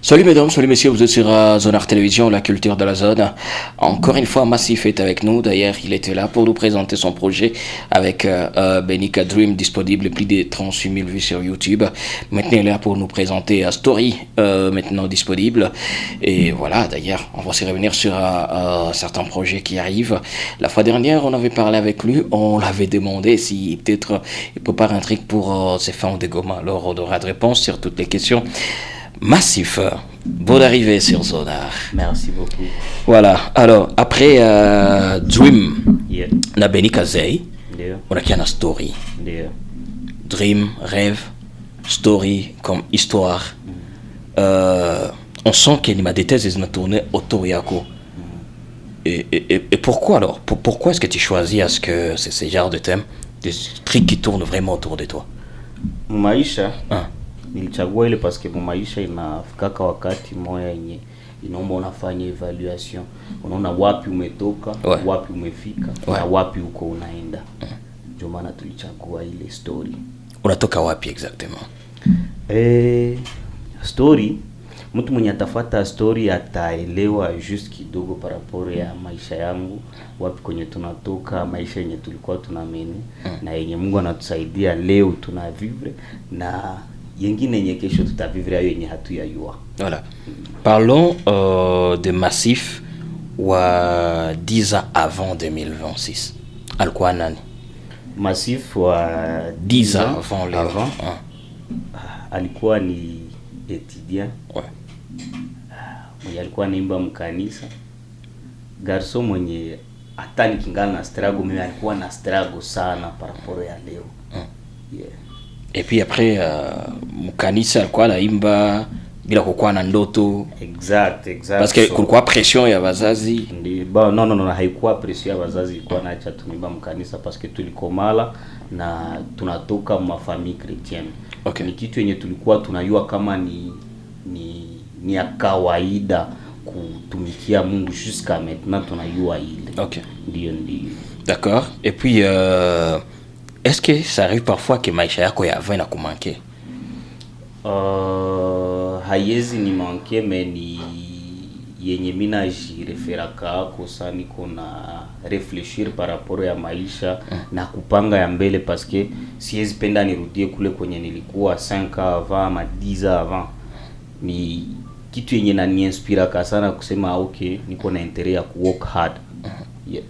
Salut mesdames, salut messieurs, vous êtes sur Zone Art Télévision, la culture de la zone. Encore une fois, Massif est avec nous. D'ailleurs, il était là pour nous présenter son projet avec Benica Dream, disponible plus de 38 000 vues sur YouTube. Maintenant, il est là pour nous présenter Story, maintenant disponible. Et voilà, d'ailleurs, on va aussi revenir sur certains projets qui arrivent. La fois dernière, on avait parlé avec lui, on l'avait demandé si peut-être il prépare un truc pour ses fans de Goma. Alors, on aura de réponses sur toutes les questions. Massif, bonne arrivée sur Zonar. Merci beaucoup. Voilà, alors après Dream, Yeah. na Benica Zay, Ndio. on a une story. Ndio. Dream, rêve, story comme histoire. On sent qu'il y a des thèses qui tourné autour de Yako. Et pourquoi alors pourquoi est-ce que tu choisis à ce que c'est ce genre de thème, des trucs qui tournent vraiment autour de toi? Maisha Ah. nilichagua ile parce que maisha inafikaka wakati moya yenye inaomba unafanya evaluation, unaona wapi umetoka, Ouais. wapi umefika, Ouais. na wapi uko unaenda. Ndio maana tulichagua ile story. Unatoka wapi exactement? Story, mtu mwenye atafuata story ataelewa just kidogo paraporo ya maisha yangu, wapi kwenye tunatoka, maisha yenye tulikuwa tunameni na yenye Mungu anatusaidia leo tunavivre, na yengine yenye kesho tutavivre ayo yenye hatuyajua. Voilà. Parlons de Massif wa 10 ans avant 2026. Alikuwa nani? Massif wa 10 ans avant le avant Ah, alikuwa ni étudiant ouais. mwenye alikuwa naimba mkanisa, garso mwenye hata nikingana na struggle, mimi alikuwa na struggle sana paraporo ya leo. Yeah. Et puis après mkanisa alikuwa naimba bila kukuwa na ndoto Exact. parce que kulikuwa pression ya wazazi. No, haikuwa pression ya wazazi, ilikuwa naacha tunaimba mkanisa parce que tulikomala na tunatoka mafamille chrétienne. Okay. Ni kitu yenye tulikuwa tunajua kama ni ya kawaida kutumikia Mungu jusqu'à maintenant, tunajua ile. Okay. Ndio. D'accord. Et puis est-ce que ça arrive parfois que maisha yako ya avant inakumanke? Hayezi ni manke, meni yenye mina jireferaka ako sana, niko na réfléchir par rapport ya maisha na kupanga ya mbele, parce que siwezi penda nirudie kule kwenye nilikuwa 5 ans avant ama 10 ans avant. Ni kitu yenye na niinspiraka sana kusema okay, niko na intérêt ya work hard. Yeah.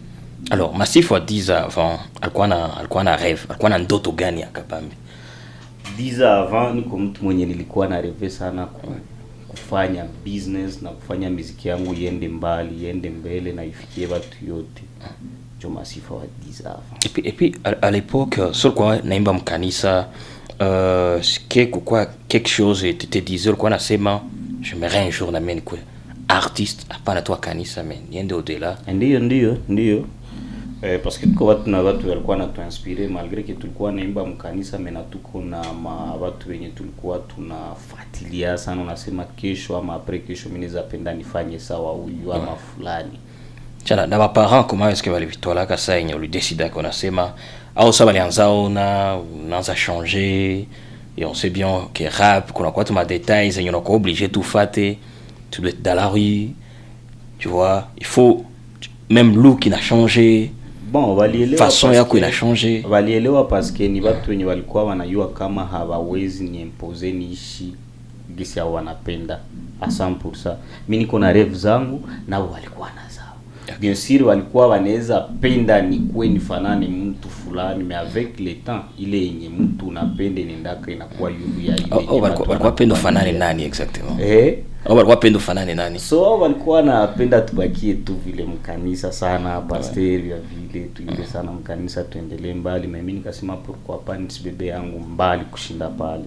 Alors Massif wa 10 ans avant alikuwa na rêve, alikuwa na ndoto gani akapambi? 10 ans avant niko mtu mwenye nilikuwa na rêve sana kufanya business na kufanya muziki yangu iende mbali, iende mbele na ifikie watu yote. Jo Massif wa 10 ans avant. Et puis à l'époque sur quoi naimba mkanisa quelque chose et tu te disais quoi nasema je me un jour na meni kwa artiste hapana tu kanisa men niende au-delà. Ndio. Parce que kwa watu walikuwa natuinspire malgré que tulikuwa naimba mkanisa, mena tuko na watu wenye tulikuwa tunafuatilia sana, unasema kesho ama après kesho mimi napenda nifanye sawa huyu ama fulani. Chana na parents comment est-ce que walivitola ka ça yenye ulidesida qu'on sema au ça walianzao na unaanza changer et on sait bien que rap kuna kwa tuma détails zenye unakuwa obligé tout fate, tu dois être dans la rue, tu vois, il faut même look ina changé. Bon, walielewa façon yako ina changé. Walielewa parce que ni watu wenye walikuwa wanajua kama hawawezi niimpose niishi gisi ya wanapenda a 100%. Mimi niko na rêve zangu na walikuwa na zao. Bien sûr walikuwa wanaweza penda ni kuwe nifanane mtu fulani, mais avec le temps ile yenye mtu unapende nendaka inakuwa yulu ya ile. Walikuwa pendo fanane nani exactement? Walikuwa pendo fanane nani? So walikuwa napenda tubakie tu vile mkanisa sana, pasteur ya vile tuende sana mkanisa, tuendelee mbali. Mimi nikasema pourquoi pas nisibebe yangu mbali kushinda pale.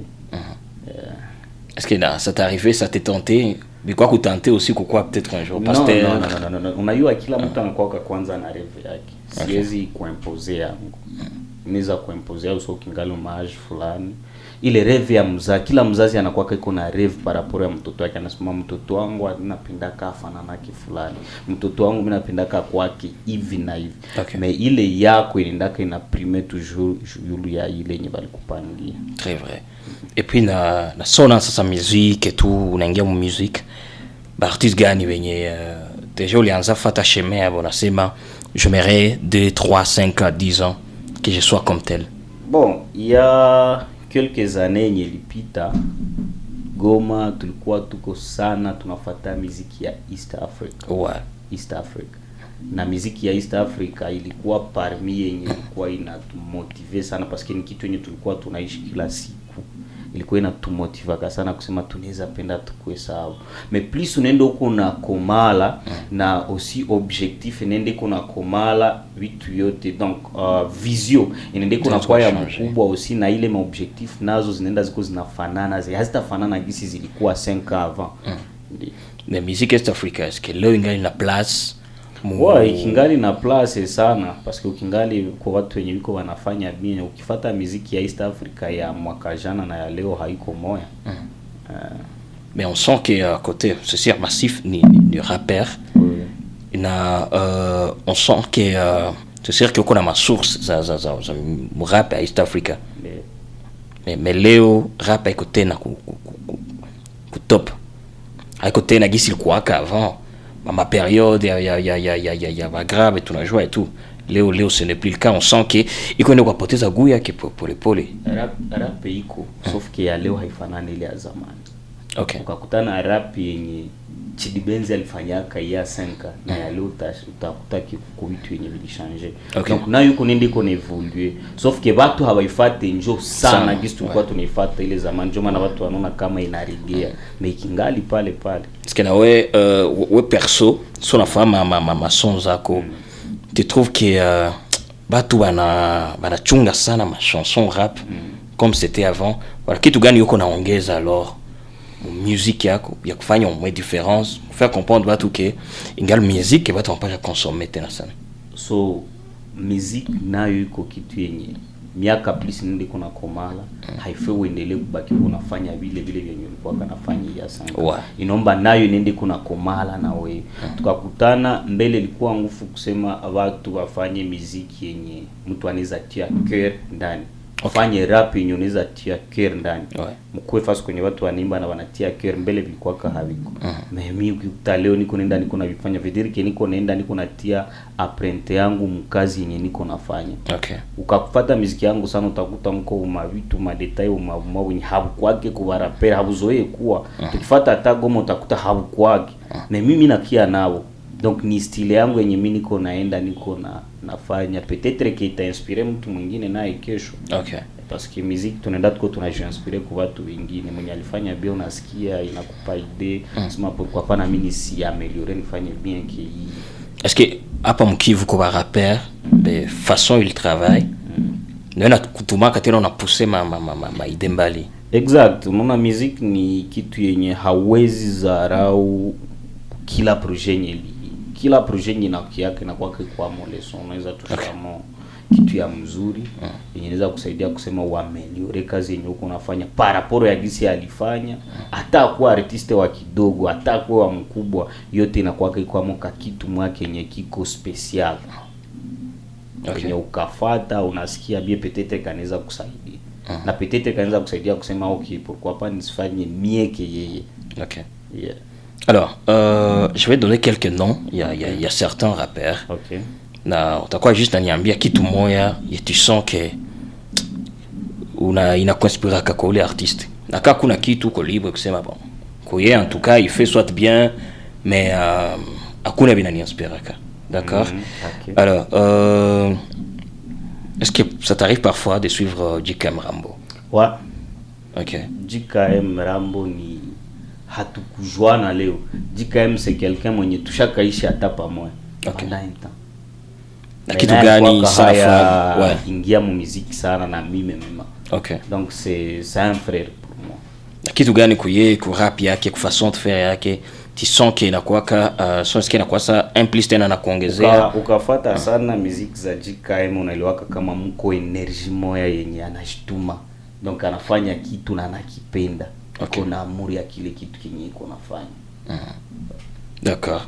Est-ce que ça t'est arrivé, ça t'est tenté? Mais quoi que tenter aussi quoi peut-être un jour pasteur? Non. Unajua kila mtu anakuwa kwanza na rêve yake. Siwezi kuimposer yangu. Niweza kuimposer au sio kingalo maji fulani. ile reve ya mzazi. Kila mzazi anakuwa iko na reve par rapport ya mtoto wake, anasema mtoto wangu anapenda kafana na fulani, mtoto wangu mimi napenda kwake hivi na hivi. Okay. Mais ile yako inaendaka ina primer toujours yulu ya ile yenye balikupangia. Très vrai. Et puis na sona sasa musique et tout, unaingia mu musique. Ba artiste gani wenye déjà ulianza fata chemin hapo unasema je m'aimerais 2 3 5 10 ans que je sois comme tel? Bon, il y a quelques années nilipita Goma, tulikuwa tuko sana tunafuata muziki ya East Africa. Ouais. East Africa. Na muziki ya East Africa ilikuwa parmi yenye ilikuwa inatumotive sana parce que ni kitu yenye tulikuwa tunaishi kila siku. Ilikuwa inatumotiva sana kusema tunaweza penda tukue sawa. Mais plus unaenda huko na komala na aussi objectif nende kuna komala vitu yote, donc vision inaenda kuna kwa ya mkubwa aussi, na ile objectif nazo zinaenda ziko zinafanana, hazitafanana gisi zilikuwa 5 ans avant. Mais musique East Africa, est-ce que leo ingali na place? Ouais, ikingali na place sana parce que ukingali kwa watu wenye wiko wanafanya bien. Ukifuata muziki ya East Africa ya mwaka jana na ya leo haiko moya. Mais on sent que à côté c'est sûr Massif ni rappeur. Oui. On sent que c'est sûr que kuna ma source za rap à East Africa. Mais leo rap iko tena ku top. Haiko tena gisi ilikuwa avant. Ma période il y a grave et tout na joie et tout. Léo ce n'est plus le cas. On sent que iko ndio kwa poteza guu yake pole. Rap iko sauf que ya leo haifanani ile ya zamani. Okay. Ukakutana rap yenye Chidi Benz alifanyaka ya 5 na ya leo utakuta kiku vitu yenye vilishanger. Okay. Donc nayo yuko nindi kuna evoluer. Sauf que watu hawaifuate njo sana gisi tulikuwa tunaifuata ile zamani. Ndio maana watu wanaona kama inaregea na ikingali pale. Parce que na we perso so na fama ma son zako. Tu trouves que batu bana chunga sana ma chanson rap comme c'était avant. Voilà, kitu gani yuko naongeza alors musique yako ya kufanya une différence, faire comprendre watu ke ingal musique watu wanapaswa consommer tena sana. So musique nayo iko kitu yenye miaka plus nende kuna komala haifai uendelee kubaki unafanya vile vyenye ulikuwa kanafanya ya sana. Inaomba nayo nende kuna komala na wewe. Tukakutana mbele ilikuwa ngufu kusema watu wafanye muziki yenye mtu anaweza tia cœur ndani. Fanye rap yenye unaweza tia cœur ndani. Mkwe fasi kwenye watu wanaimba na wanatia cœur mbele bilikuwa haviko. Mimi ukikuta leo niko nenda niko na vifanya vidiri niko naenda niko natia apprenti yangu mkazi yenye niko nafanya. Okay. Ukakufuata muziki yangu sana utakuta mko vitu madetail wenye habu kwake kwa rapper habuzoe kuwa. Tukifuata hata Goma utakuta habu kwake. Na mimi nakia nao. Donc ni style yangu yenye mimi niko naenda niko nafanya peut-être que ita inspire mtu mwingine naye kesho. Okay. Parce que musique tunaenda tuko tunajiinspire kwa watu wengine, mwenye alifanya bien unasikia inakupa idée sema pourquoi pas na mimi si améliorer nifanye bien que est-ce que hapa mkivu kwa rapper de façon il travaille nena kutumaka tena na pousser ma idée mbali. Exact, mama musique ni kitu yenye hawezi zarau kila projet yenye na kiake na kwake kwa moleson unaweza tushamo kitu ya mzuri yenye inaweza kusaidia kusema uameliore kazi yenye uko unafanya par rapport ya gisi alifanya, hata kwa artiste wa kidogo hata kwa mkubwa yote inakuwa kwa moka kitu mwake yenye kiko special. Okay. Yenye ukafuata unasikia bien peut-être kanaweza kusaidia. Na peut-être kanaweza kusaidia kusema okay pourquoi pas nisifanye mieux que yeye. Okay. Yeah. Alors, je vais donner quelques noms. Il y a certains rappeurs. Okay. Na utakuwa juste naniambia kitu moya et tu sens que inakuinspira kwa ule artiste. Na kama kuna kitu uko libre kusema bon. Kwa yeye en tout cas il fait soit bien mais hakuna bina niinspira. D'accord? Okay. Alors, est-ce que ça t'arrive parfois de suivre JKM Rambo? Ouais. OK. JKM Rambo ni hatukujuana leo. JKM c'est quelqu'un mwenye tushakaishi hata pamoja. Okay. Na kitu gani sana ingia mu muziki sana na mimi mema. Okay. Donc c'est un frère pour moi. Na kitu gani kuye ku rap yake ku façon de faire yake tu sens que inakuwa sens que inakuwa ça implique tena na kuongezea ukafuata sana muziki za JKM unailiwaka kama mko energy moya yenye anashituma Donc anafanya kitu na anakipenda. Okay. Kuna amuri ya kile kitu kenye iko nafanya. D'accord.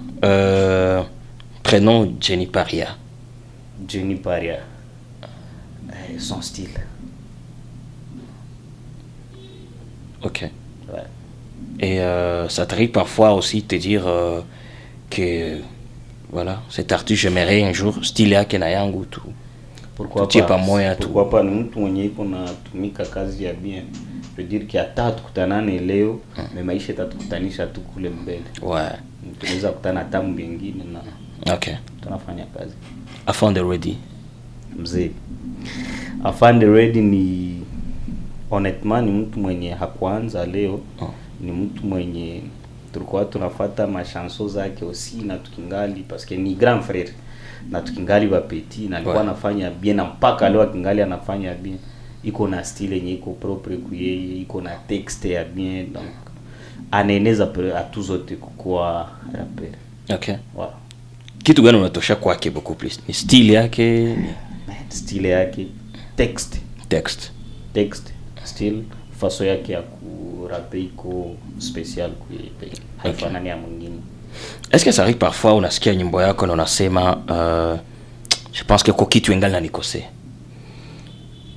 Prénom Jenny Paria. Jenny Paria. Son style. Ok. Ouais. Et ça t'arrive parfois aussi de te dire que voilà, cet artiste j'aimerais un jour style yake na yangu tu. Pourquoi tu pas? Pamoja tu. Pourquoi pas? Ni mtu mwenye iko na tumika kazi ya bien. Je veux dire que hata tukutanane leo, mais maisha tatukutanisha tu kule mbele. Ouais. Tunaweza kutana tamu vingine na Ok. tunafanya kazi. Afande Ready. Mzee. Afande Ready ni honnêtement ni mtu mwenye hakuanza leo. Ni mtu mwenye tulikuwa tunafuata machanson zake aussi na tukingali parce que ni grand frère na tukingali ba petit na alikuwa anafanya bien na mpaka leo akingali anafanya bien. Iko na style yenye iko propre ku yeye, iko na texte ya bien, donc anaeneza atu zote kukuwa rapper. Ok. Wow. Kitu gani unatosha kwake beaucoup plus? Ni style yake, style yake, text, style, faso yake ya kurape iko special ku yeye. Haifanani ya mwingine. Est-ce que ça arrive parfois unasikia nyimbo yako na unasema je pense que kwa kitu ingali nanikosea?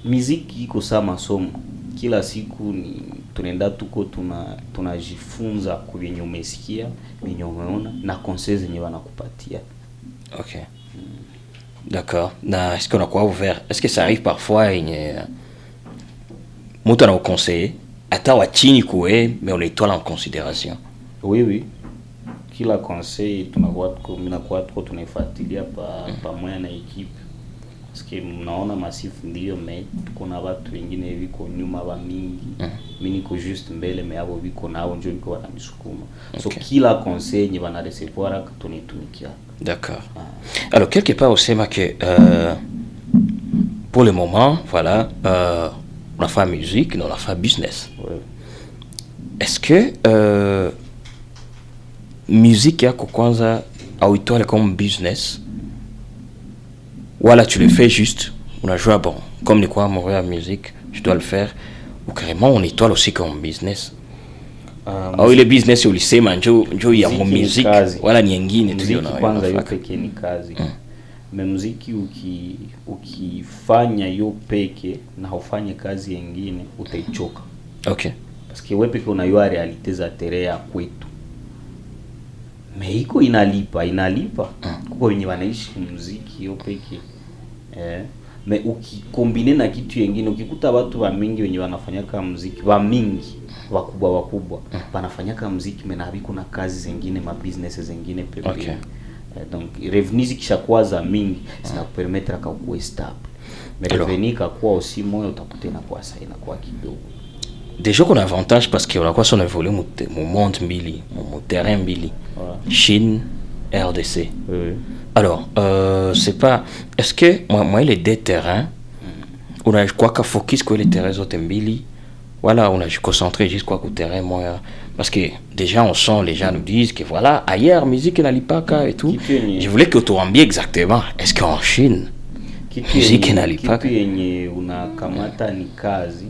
Muziki iko sama masomo. Kila siku ni tunaenda tuko tunajifunza kuvenye umesikia, venye umeona na conseils zenye wanakupatia. OK. D'accord. Na est-ce qu'on a quoi ouvert? Est-ce que ça arrive parfois yenye mtu anakuconseiller hata wa chini kwe mais on l'étoile en considération? Oui. Kila conseil tunakuwa tunaifuatilia pamoja na equipe. Parce que mnaona masifu ndio mais kuna watu wengine viko nyuma wa mingi. Mimi niko juste mbele mais abo viko nao ndio viko wanamisukuma. So kila conseil yenye bana recevoir tunitumikia. D'accord. Alors quelque part aussi que pour le moment voilà on a fait musique, on a fait business. Ouais. Est-ce que musique yako kwanza au itoile comme business? Voilà, tu le fais juste, on a joué bon, comme ni quoi amoureux à musique, je dois le faire, ou carrément on étoile aussi comme business. Ile business ulisema njoo ya musique, wala ni nyingine tu ndio na kwanza hiyo pekee ni kazi. Mais muziki ukifanya hiyo peke na ufanye kazi nyingine utaichoka. Okay. Parce que wewe peke unayua realite za tere ya kwetu. Meiko inalipa. Kuko wenye wanaishi muziki hiyo peke. Me ukikombine na kitu kingine ukikuta watu wa mingi wenye wanafanyaka muziki wa mingi wakubwa wanafanyaka muziki mena biko na kazi zingine ma business zingine pepe. Okay. Donc revenus kishakuwa za mingi zina permettre ka kuwa stable. Mais revenus kwa aussi moyo utakutena kwa sasa inakuwa kidogo. Déjà qu'on a avantage parce qu'on a quoi son évolué mon monde mbili, mon terrain mbili. Voilà. Chine, RDC. Oui. Alors, c'est pas est-ce que moi les deux terrains on a quoi qu'à focus quoi les terrains autres mbili. Voilà, on a concentré juste quoi qu'au terrain moi parce que déjà on sent les gens nous disent que voilà, ailleurs musique na lipaka et tout. Je voulais que tu ambies exactement. Est-ce qu'en Chine musique na lipaka kitu yenye unakamata ni kazi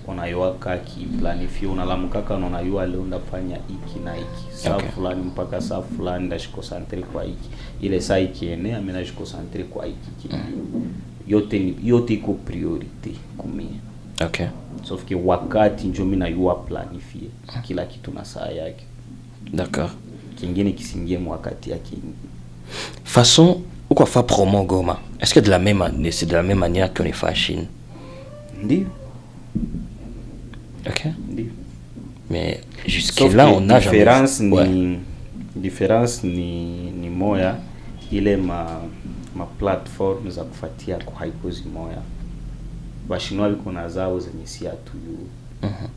unayoaka kiplanifia unalamkaka na unayua leo ndafanya hiki na hiki saa fulani mpaka saa fulani ndashikosantre kwa hiki ile saa ikienea mimi nashikosantre kwa hiki yote iko priority kumia. Okay. Sauf que wakati ndio mimi nayua planifia kila kitu na saa yake. D'accord. Kingine kisingie wakati yake. Façon ou quoi faire promo Goma? Est-ce que c'est de la même manière qu'on est fait en Chine? Ndio. OK. Ndio. Mais jusque-là on a différence ni moya ile ma platform za kufuatia kwa haikozi moya. Washinwa wiko na zao zenye si atu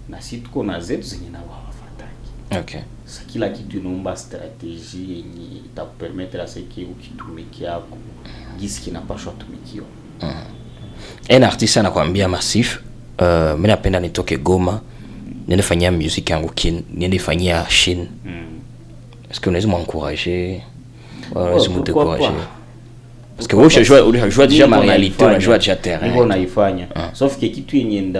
na si tuko na zetu zenye na wafataki. Okay. Sasa kila kitu inaomba strategie yenye itakupermettre à ce que ukitumikia yako gisi kinapashwa tumikiwa. Un artiste anakuambia Massif, mimi napenda nitoke Goma, niende fanyia music yangu niende fanyia Chine. Est-ce que unaweza m'encourager? Unaweza m'encourager? Parce que wewe unajua déjà ma réalité, unajua déjà terrain. Ndio naifanya. Sauf que kitu yenye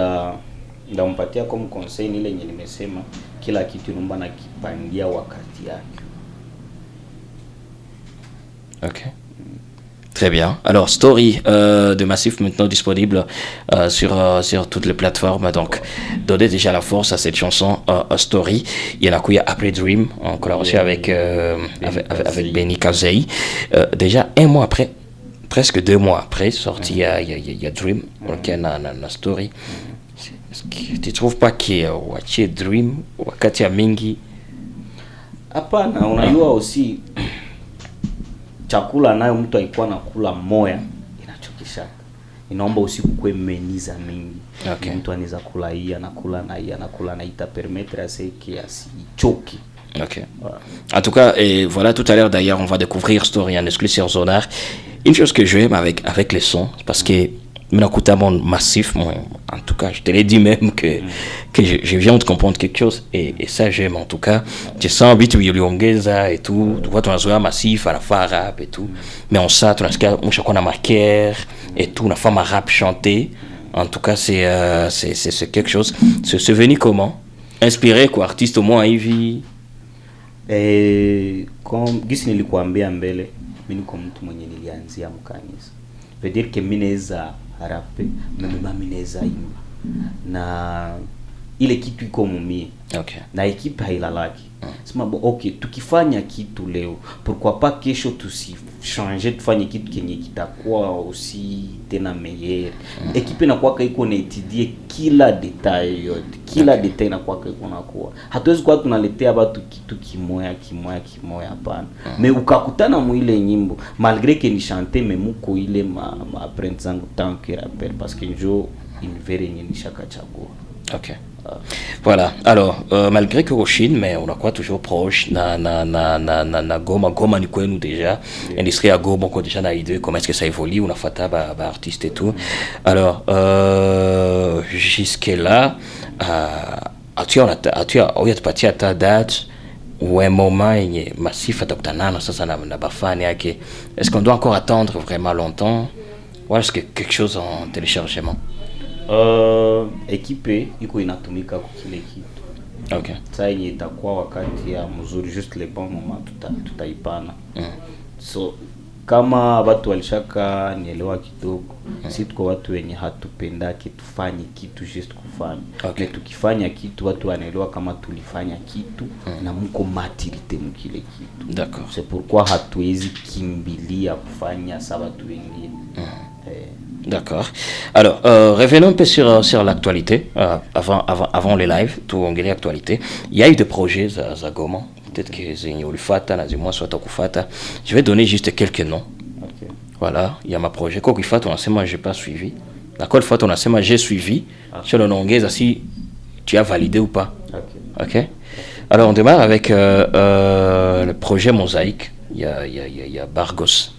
ndampatia comme conseil ni ile yenye nimesema, kila kitu naomba na kipangia wakati yake. Ok. Très bien. Alors, Story de Massif maintenant disponible sur toutes les plateformes. Donc, donnez déjà la force à cette chanson Story. Il y en a qui après Dream en collaboration avec Benny Kazei. Déjà un mois après, presque 2 mois après, sorti il y a Dream, ok, na Story. Est-ce que tu trouves pas que wachie Dream wakati ya mingi? Hapana, unajua aussi chakula nayo mtu alikuwa anakula moya inachokisha. Inaomba usiku kwe meniza mingi. Okay. Mtu anaweza kula hii, anakula na hii, anakula na ita permettre à ce que asichoke. Ok. Voilà. En tout cas, et voilà, tout à l'heure d'ailleurs, on va découvrir Story en exclu sur Sonar. Une chose que j'aime avec les sons, parce que mon Massif, moi, en tout cas, je te l'ai dit même que je viens de comprendre quelque chose, et ça j'aime en tout cas. Je sens vite Yoliongeza et tout, tu vois, tu as Massif, à la fin rap et tout, mais on sait, tu as chacun a marqué et tout, on a fait ma rap chanter. En tout cas, c'est quelque chose. C'est venu comment? Inspiré quoi, artiste au moins hivi? Comme gisi nilikuambia mbele, mimi niko mtu mwenye nilianzia mkanisa. Veut dire que mimi naweza rappe, mimi naweza imba. Na ile kitu iko mumie. Okay. Na ekipe hailalaki. Sema okay, tukifanya kitu leo, pourquoi pas kesho tusichanger tufanye kitu kenye kitakuwa aussi tena meilleur. Ekipe inakuwa iko na etudie kila detail yote. Kila detail inakuwa iko nakuwa. Hatuwezi kuwa tunaletea watu kitu kimoya hapana. Me ukakutana mu ile nyimbo, malgré que ni chanter mais muko ile ma apprendre zangu tant que rappel parce que jo une vraie yenye nishaka chagua. Ok. Voilà. Alors, malgré que Chine, mais on a quoi toujours proche na Goma ni kwenu déjà. Industrie à Goma on déjà na idée comment est-ce que ça évolue, on a fait artiste et tout. Alors, jusque là, tu as ta date ou un moment Massif atakutana sasa na bafani yake. Est-ce qu'on doit encore attendre vraiment longtemps ou est-ce que quelque chose en téléchargement? Ekipe iko inatumika kwa kile kitu. Okay. Sasa yenye itakuwa wakati ya mzuri, just le bon moment tutaipana. So kama watu walishaka nielewa kidogo, si tuko watu wenye hatupendake tufanye kitu just kufanya. Okay. Tukifanya kitu watu wanaelewa kama tulifanya kitu na mko maturité mkile kitu. D'accord. C'est pourquoi hatuwezi kimbilia kufanya sawa watu wengine. D'accord. Alors, revenons un peu sur l'actualité, avant les lives, tout on gagne l'actualité. Il y a eu des projets à Goma, peut-être que c'est Olifata, Nazimwa, soit Okufata. Je vais donner juste quelques noms. Okay. Voilà, il y a ma projet. Kokifata, on a seulement, j'ai pas suivi. D'accord, Fata, on a seulement, j'ai suivi. Sur le Nongez, si tu as validé ou pas. Ok. Ok. Alors, on démarre avec le projet Mosaïque. Il y a Bargos.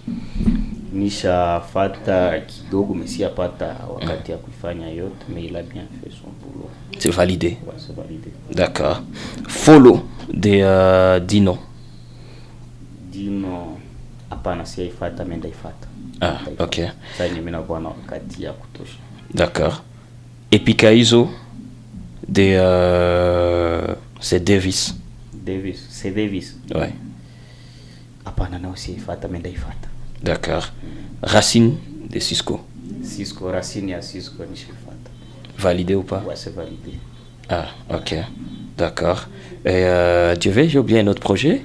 Nisha fata kidogo mesiyapata wakati ya kuifanya yote, mais il a bien fait son boulot. C'est validé. Ouais, c'est validé. D'accord. Follow de Dino. Dino hapana siyaifata, menda ifata. Ah, ok. Sasa mimi nakuwa na wakati ya kutosha. D'accord. Epikaizo de c'est Davis. C'est Davis. Ouais. Hapana nao siyaifata, menda ifata. D'accord. Racine de Cisco. Racine ya Cisco nishifata. Validé ou pas? Ouais, c'est validé. Ah, ok. D'accord. Et tu veux, j'ai oublié un autre projet.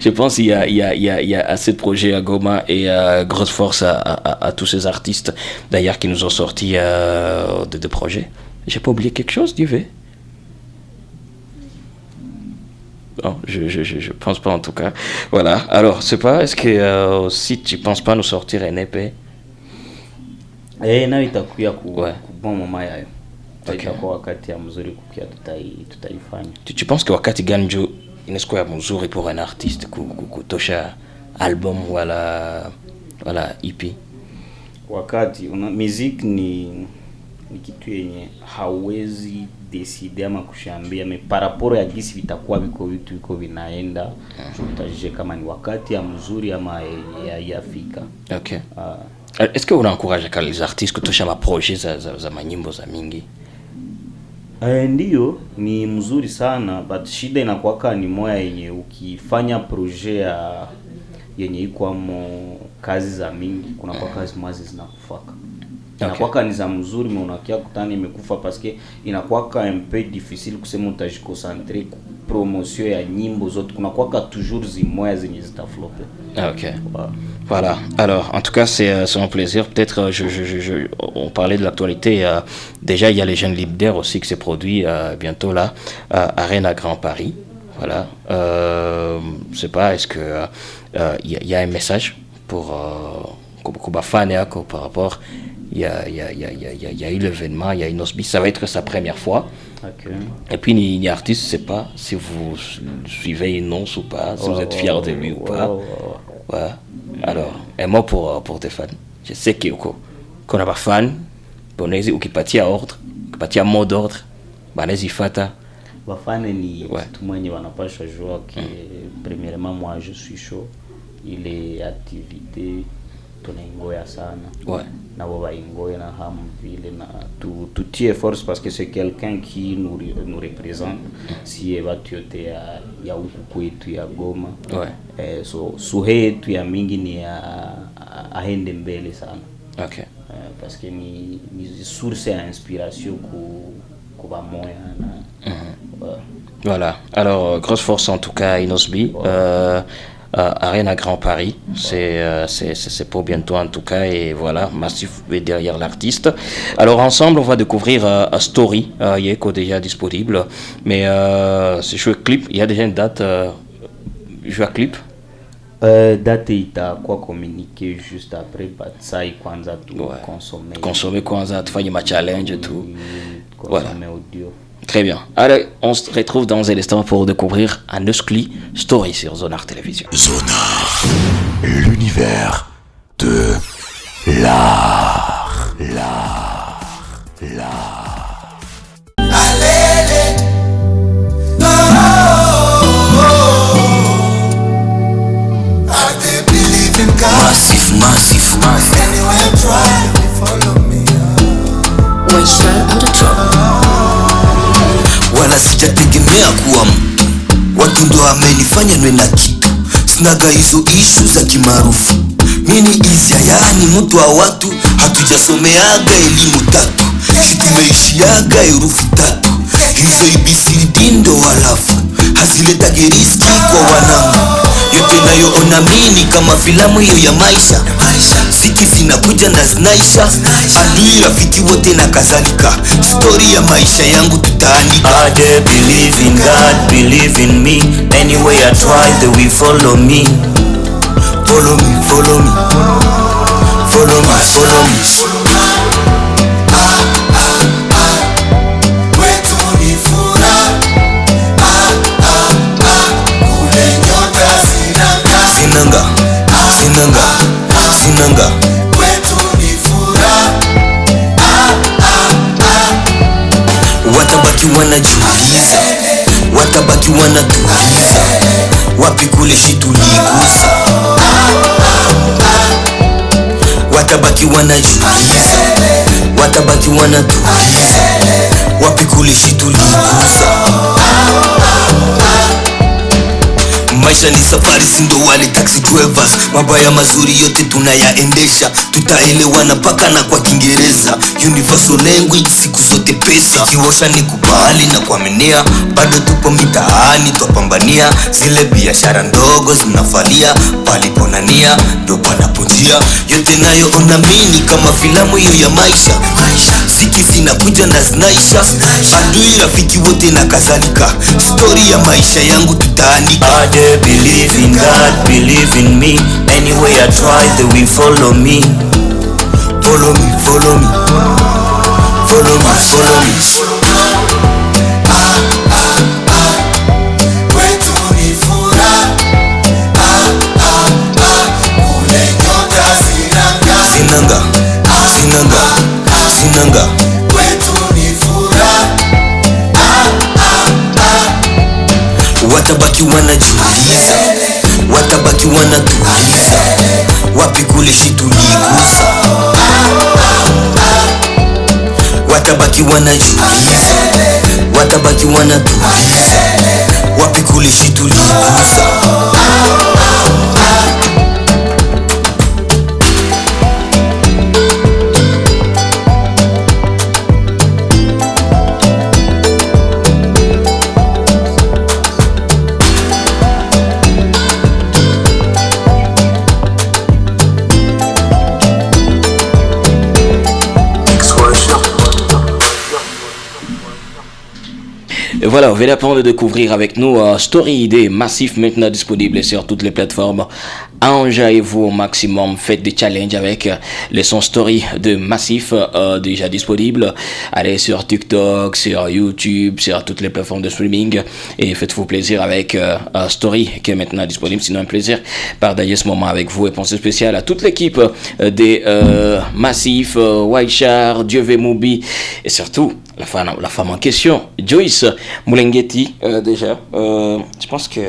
Je pense qu'il y a assez de projets à Goma et grosse force à tous ces artistes d'ailleurs qui nous ont sorti de projets. J'ai pas oublié quelque chose, tu veux? Non, je pense pas en tout cas. Voilà. Alors, c'est pas, est-ce que si tu penses pas nous sortir un EP? Na itakuya Ouais. bon moment yayo. Okay. Itakuwa wakati ya mzuri kukia tutaifanya. Tu penses que wakati ganjo inakuwa ya mzuri pour un artiste kutosha album wala EP? Wakati music ni kitu yenye hauwezi decide ama kushambia me paraporo ya gisi vitakuwa vitu viko vinaenda, utajije kama ni wakati ya mzuri ama ya Afrika. Okay. Est-ce que unaencourage les artistes kutosha maproje za manyimbo za mingi? Ndiyo, ni mzuri sana, but shida inakuwaka ni moya yenye ukifanya proje ya yenye ikwamo kazi za mingi, kuna kwa kazi mwazi zinakufaka. Inakuwaka ni za mzuri, mais unakia kutani imekufa paske inakuwaka un peu difficile kusema utajikoncentrer promotion ya nyimbo zote, kuna kuwaka toujours zimoya zenye zitaflope. Ok. Voilà. Alors, en tout cas, c'est un plaisir. Peut-être, on parlait de l'actualité. Déjà, il y a les jeunes leaders aussi qui s'est produit bientôt là, Arène à Grand Paris. Voilà. Je sais pas, est-ce que il y a un message pour Kubafane par rapport. Il y a eu l'événement, il y a une Inosbi, ça va être sa première fois. Okay. Et puis, ni artiste, je ne sais pas si vous suivez Inos ou pas, si vous êtes fier de lui ou pas. Ouais. Alors, un mot pour tes fans. Je sais qu'on a pas fan, bonezi ukipatia ordre, ukipatia mot d'ordre, banezi fata. Bafane ni tout mwenye wanapasha jua que premièrement moi je suis chaud. Il est activité tunaingoya sana. Ouais. Na baba ingoya na hamu vile na tutie force parce que c'est quelqu'un qui nous représente si watu yote ya huku kwetu ya Goma. Ouais. So suhe yetu ya mingi ni aende mbele sana. Okay. Parce que ni source ya inspiration ku ba moya na. Voilà. Alors grosse force en tout cas Inosbi. Arène à Grand Paris, c'est pour bientôt en tout cas, et voilà, Massif est derrière l'artiste. Alors ensemble on va découvrir Story, il est déjà disponible, mais c'est joué clip, il y a déjà une date, joué clip. Date itakuwa communiqué juste après batsai kwanza tu consommer kwanza tufanye ma challenge tout. Voilà. Audio. Très bien. Allez, on se retrouve dans un instant pour découvrir un Nuskli Story sur Zonar Télévision. Zonar, l'univers de l'art. Allez, I believe in God. Massive. Anywhere try, follow me. Moisture on the drop. Wala sijategemea kuwa mtu, watu ndo amenifanya nwe na kitu. Sinaga hizo ishu za kimaarufu, mini izia yani mtu wa watu. Hatujasomeaga elimu tatu, tumeishiaga herufi tatu. Hizo ABCD ndo halafu haziletage riski kwa wanangu. Yote nayoona mini kama filamu hiyo ya maisha, siki zinakuja na zinaisha. Adui rafiki wote na kadhalika, story ya maisha yangu tutaandika. I dare believe in God, believe in me. Anyway I try, they will follow me. Follow me, follow me, follow me, follow me. Sinanga kwetu ni furaha. watabaki wanajiuliza, watabaki wanatuuliza, wapi kule shituligusa. Watabaki wanajiuliza, watabaki wanatuuliza, wapi kule shituligusa. Maisha ni safari, sindo wale taxi drivers. Mabaya mazuri yote tunayaendesha, tutaelewana mpaka na kwa Kiingereza. Universal language siku zote pesa. Kiwosha ni kubali na kuaminia, bado tupo mitaani twapambania. Zile biashara ndogo zinafalia, paliponania ndo panapunjia. Yote nayo onamini kama filamu hiyo ya maisha, siki zinakuja na zinaisha. Adui rafiki wote na kadhalika, story ya maisha yangu tutaandika. I dare believe in God, believe in me. Anyway I try, they will follow me. Follow me, follow me, follow me, follow me. Kwetu ni furaha. Kule nyota zinang'aa. Sinanga Kwetu ni furaha. watabaki wanajiuliza, watabaki wanatuuliza, wapi kule shituligusa. watabaki wanajiuliza, watabaki wanatuuliza, wapi kule shi tulikuza. Et voilà, vous allez apprendre de découvrir avec nous Story ID Massif, maintenant disponible sur toutes les plateformes. Enjaillez-vous au maximum, faites des challenges avec les sons Story de Massif déjà disponibles. Allez sur TikTok, sur YouTube, sur toutes les plateformes de streaming et faites-vous plaisir avec Story qui est maintenant disponible. Sinon, un plaisir partager ce moment avec vous et pensée spéciale à toute l'équipe des Massif, Waichar, Dieu Moubi et surtout la femme en question, Joyce Mulengeti. Déjà, je pense que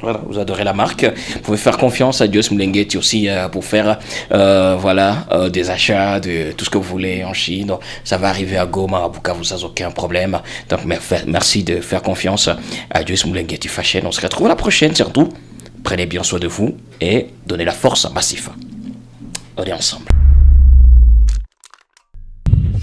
voilà, vous adorez la marque. Vous pouvez faire confiance à Joyce Mulengeti aussi pour faire des achats de tout ce que vous voulez en Chine. Donc, ça va arriver à Goma, à Bukavu sans aucun problème. Donc merci de faire confiance à Joyce Mulengeti Fashion. On se retrouve la prochaine surtout. Prenez bien soin de vous et donnez la force à Massif. On est ensemble.